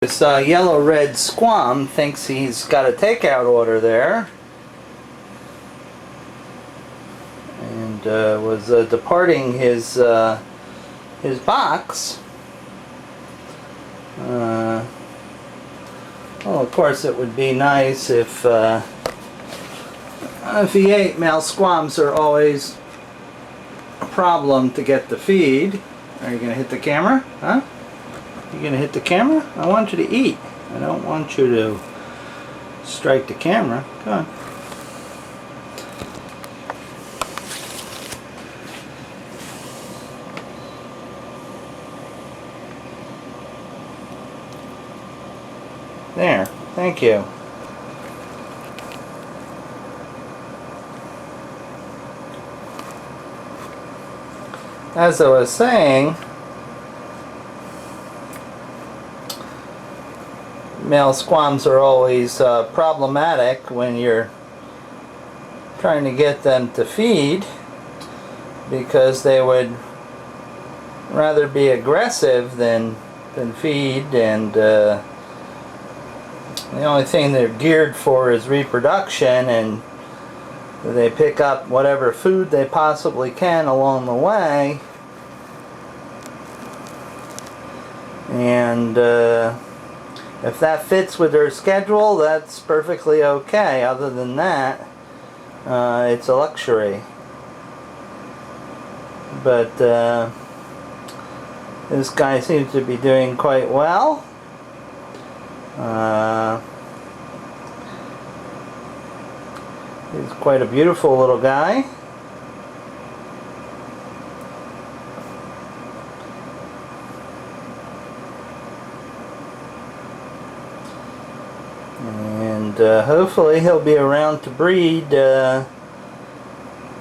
This yellow-red squam thinks he's got a takeout order there, and was departing his box. Well, of course, it would be nice if he ate. Male squams are always a problem to get the feed. Are you going to hit the camera? Huh? You going to hit the camera? I want you to eat. I don't want you to strike the camera. Come on. There. Thank you. As I was saying, male squams are always problematic when you're trying to get them to feed, because they would rather be aggressive than feed, and the only thing they're geared for is reproduction, and they pick up whatever food they possibly can along the way. And if that fits with their schedule, that's perfectly okay. Other than that, it's a luxury. But this guy seems to be doing quite well. He's quite a beautiful little guy. And hopefully he'll be around to breed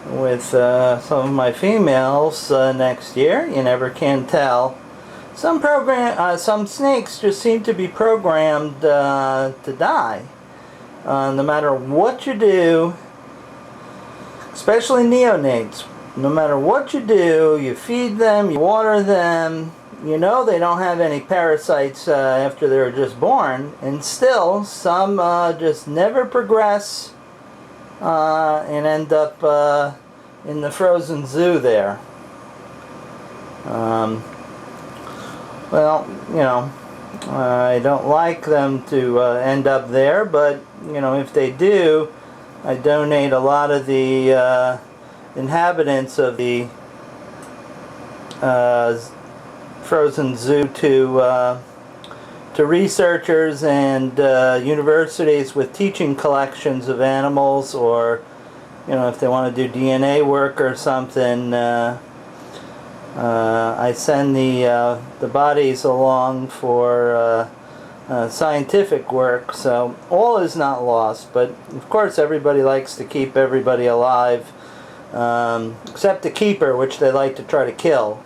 with some of my females next year. You never can tell. Some snakes just seem to be programmed to die. No matter what you do, especially neonates, no matter what you do, you feed them, you water them, you know they don't have any parasites after they're just born, and still some just never progress and end up in the frozen zoo there. Well, you know, I don't like them to end up there, but you know, if they do, I donate a lot of the inhabitants of the frozen zoo to researchers and universities with teaching collections of animals, or you know, if they want to do DNA work or something. I send the bodies along for scientific work, so all is not lost. But of course everybody likes to keep everybody alive, except the keeper, which they like to try to kill.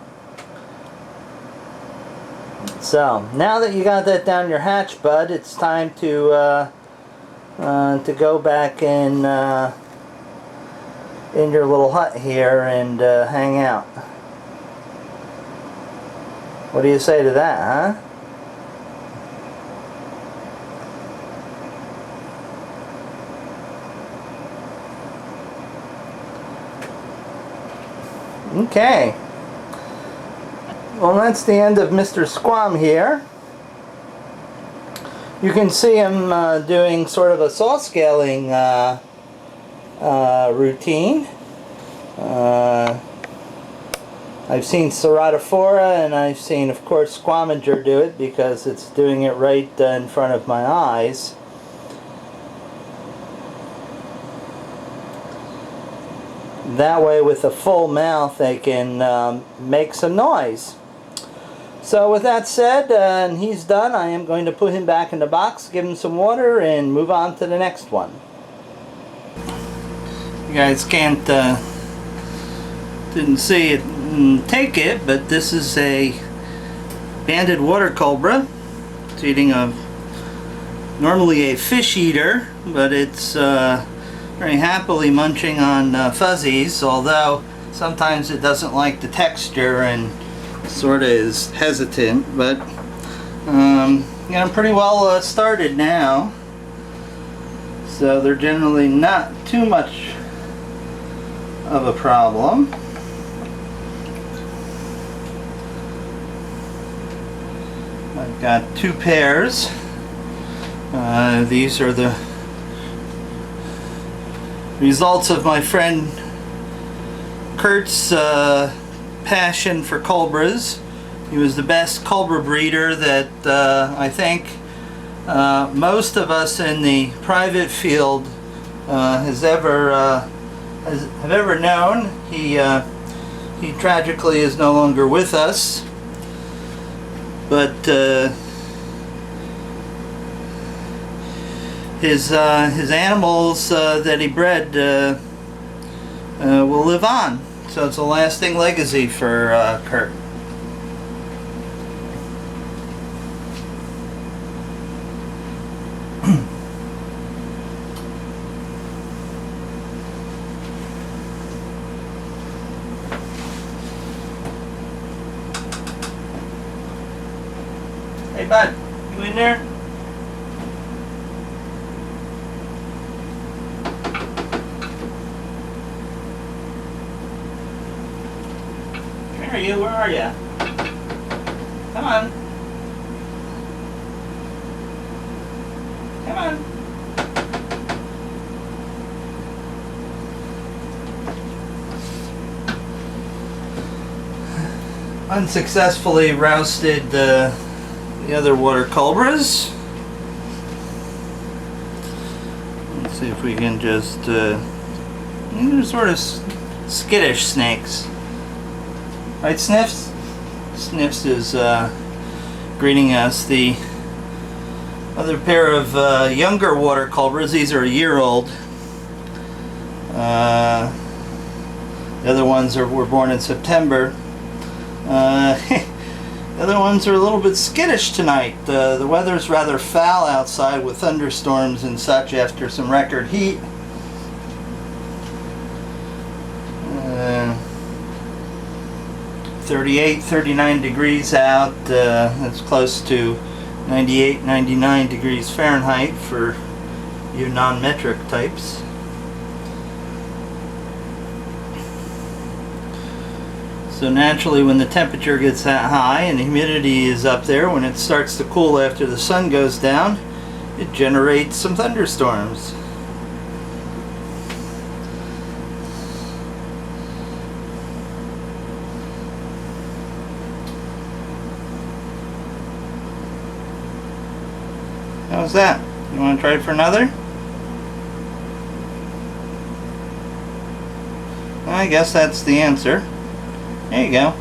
So now that you got that down your hatch, bud, it's time to go back in your little hut here and hang out. What do you say to that, huh? Okay. Well, that's the end of Mr. Squam here. You can see him doing sort of a saw scaling routine. I've seen Ceratophora, and I've seen, of course, Squaminger do it, because it's doing it right in front of my eyes. That way, with a full mouth, they can make some noise. So with that said, and he's done, I am going to put him back in the box, give him some water, and move on to the next one. You guys can't, didn't see it, take it, but this is a banded water cobra. It's eating normally a fish eater, but it's very happily munching on fuzzies, although sometimes it doesn't like the texture and sort of is hesitant, but I'm pretty well started now, so they're generally not too much of a problem. I've got 2 pairs. These are the results of my friend Kurt's passion for cobras. He was the best cobra breeder that I think most of us in the private field have ever known. He tragically is no longer with us, but his animals that he bred will live on. So it's a lasting legacy for Kurt. Hey bud, you in there? Where are you? Where are you? Come on. Come on. Unsuccessfully rousted the other water cobras. Let's see if we can just they're sort of skittish snakes, right, Sniffs? Sniffs is greeting us. The other pair of younger water cobras, these are a year old. The other ones were born in September. The other ones are a little bit skittish tonight. The weather's rather foul outside with thunderstorms and such after some record heat. 38, 39 degrees out. That's close to 98, 99 degrees Fahrenheit for you non-metric types. So naturally, when the temperature gets that high and the humidity is up there, when it starts to cool after the sun goes down, it generates some thunderstorms. How's that? You want to try it for another? I guess that's the answer. There you go.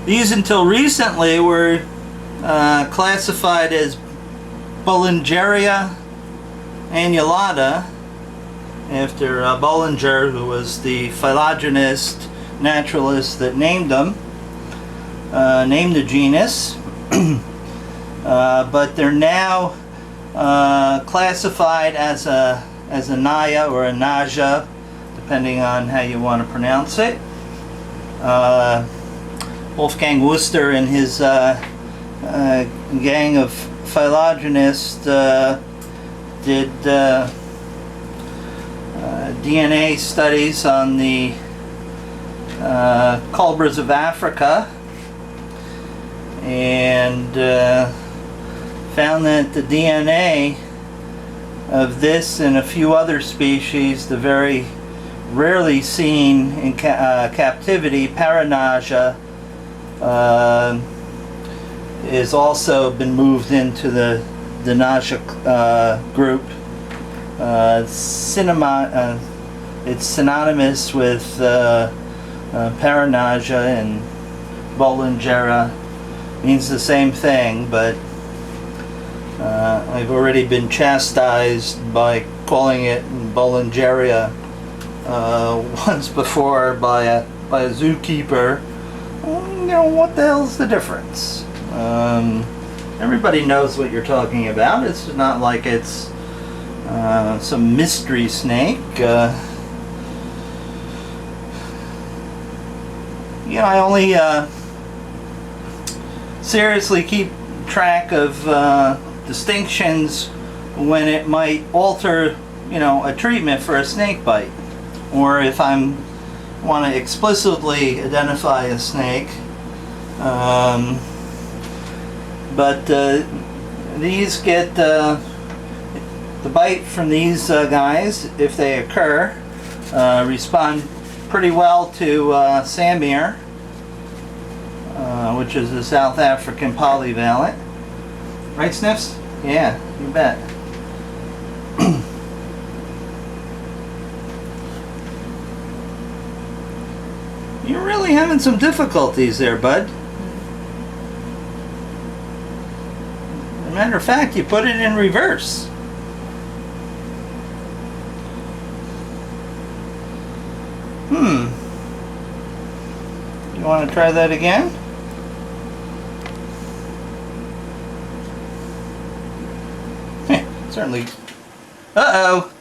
These until recently were classified as Bollingeria annulata after Bollinger, who was the phylogenist naturalist that named them, named the genus. But they're now classified as a Naya or a Naja, depending on how you want to pronounce it. Wolfgang Worcester and his gang of phylogenists did DNA studies on the cobras of Africa, and found that the DNA of this and a few other species, the very rarely seen in captivity, Paranaja, is also been moved into the Naja group. It's synonymous with Paranaja, and Bollingera means the same thing, but I've already been chastised by calling it Bollingeria once before by a zookeeper. You know, what the hell's the difference? Everybody knows what you're talking about. It's not like it's some mystery snake. I only seriously keep track of distinctions when it might alter, a treatment for a snake bite, or if I'm want to explicitly identify a snake. But these get the bite from these guys, if they occur, respond pretty well to Samir, which is a South African polyvalent. Right, Sniffs? Yeah, you bet. You're really having some difficulties there, bud. As a matter of fact, you put it in reverse. You want to try that again? Certainly. Uh-oh.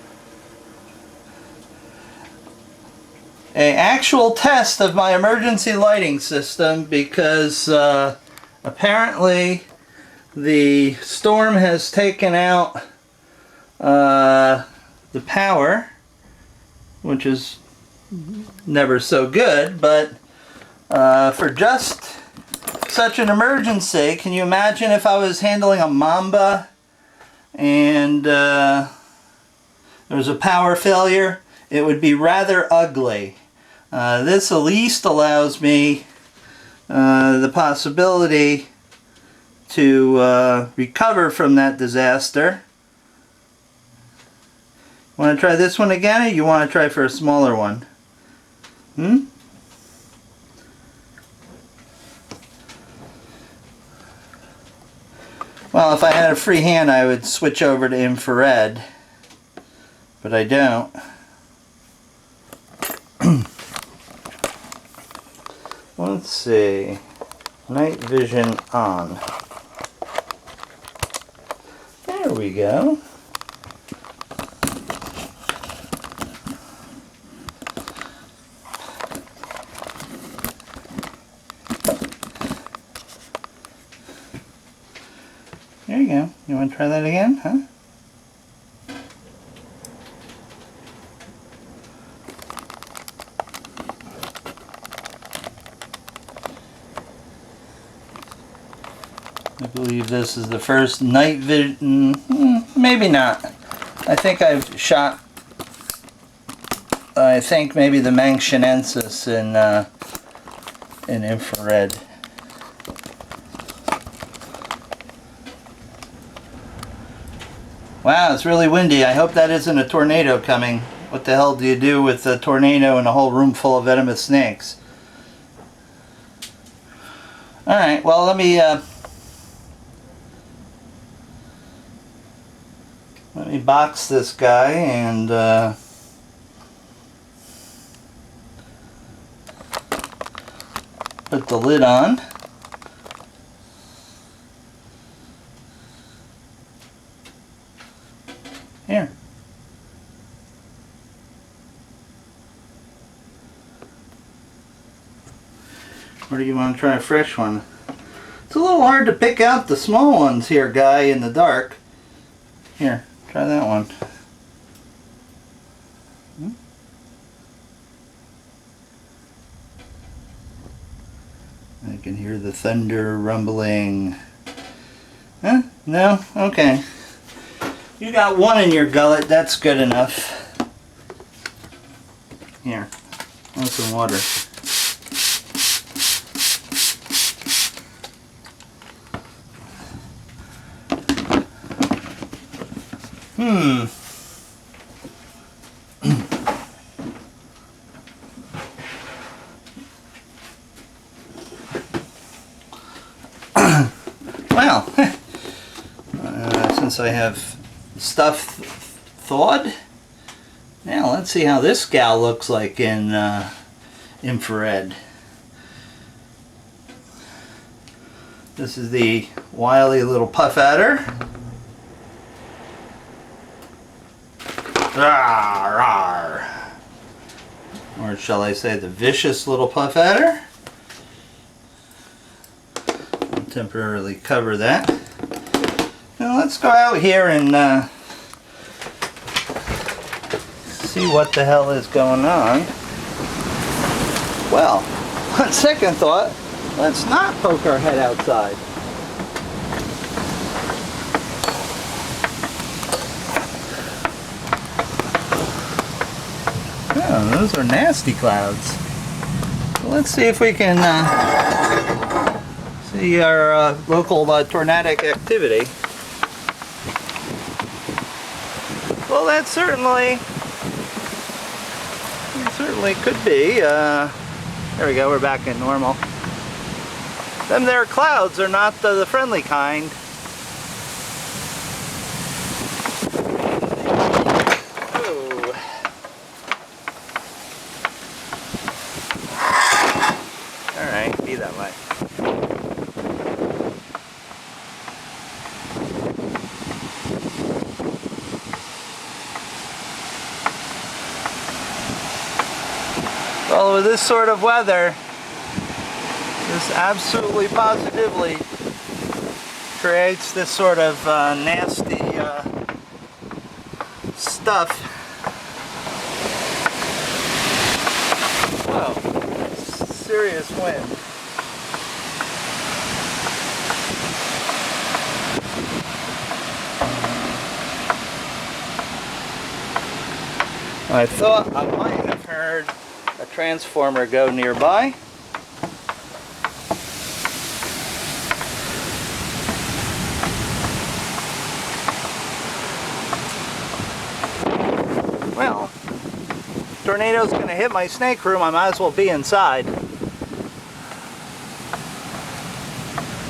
An actual test of my emergency lighting system, because apparently the storm has taken out the power, which is never so good, but for just such an emergency, can you imagine if I was handling a mamba and there was a power failure? It would be rather ugly. This at least allows me the possibility to recover from that disaster. Want to try this one again, or you want to try for a smaller one? Well, if I had a free hand, I would switch over to infrared, but I don't. Let's see. Night vision on. There we go. There you go. You want to try that again, huh? I believe this is the first night vision. Maybe not. I think I've shot, maybe the Manxinensis in infrared. Wow, it's really windy. I hope that isn't a tornado coming. What the hell do you do with a tornado and a whole room full of venomous snakes? Alright, well, let me box this guy and put the lid on. Here. Or do you want to try a fresh one? It's a little hard to pick out the small ones here, guy, in the dark. Here, try that one. I can hear the thunder rumbling. Huh? No? Okay. You got one in your gullet, that's good enough. Here, have some water. Well, since I have stuff thawed, now let's see how this gal looks like in infrared. This is the wily little puff adder. Rawr, rawr. Or shall I say the vicious little puff adder? temporarily cover that. Now let's go out here and see what the hell is going on. Well, on second thought, let's not poke our head outside. Oh, those are nasty clouds. Well, let's see if we can see our local tornadic activity. Well, that certainly could be. There we go, we're back in normal. Them there clouds are not the friendly kind. Oh. Alright, be that way. Well, with this sort of weather, this absolutely positively creates this sort of nasty stuff. Whoa, serious wind. I thought I might have heard a transformer go nearby. Well, tornado's gonna hit my snake room, I might as well be inside.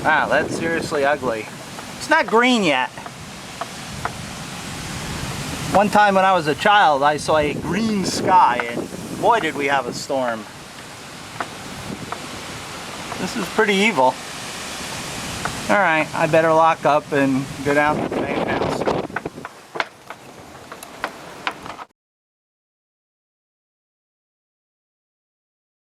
Wow, that's seriously ugly. It's not green yet. One time when I was a child, I saw a green sky, and boy did we have a storm. This is pretty evil. Alright, I better lock up and go down to the main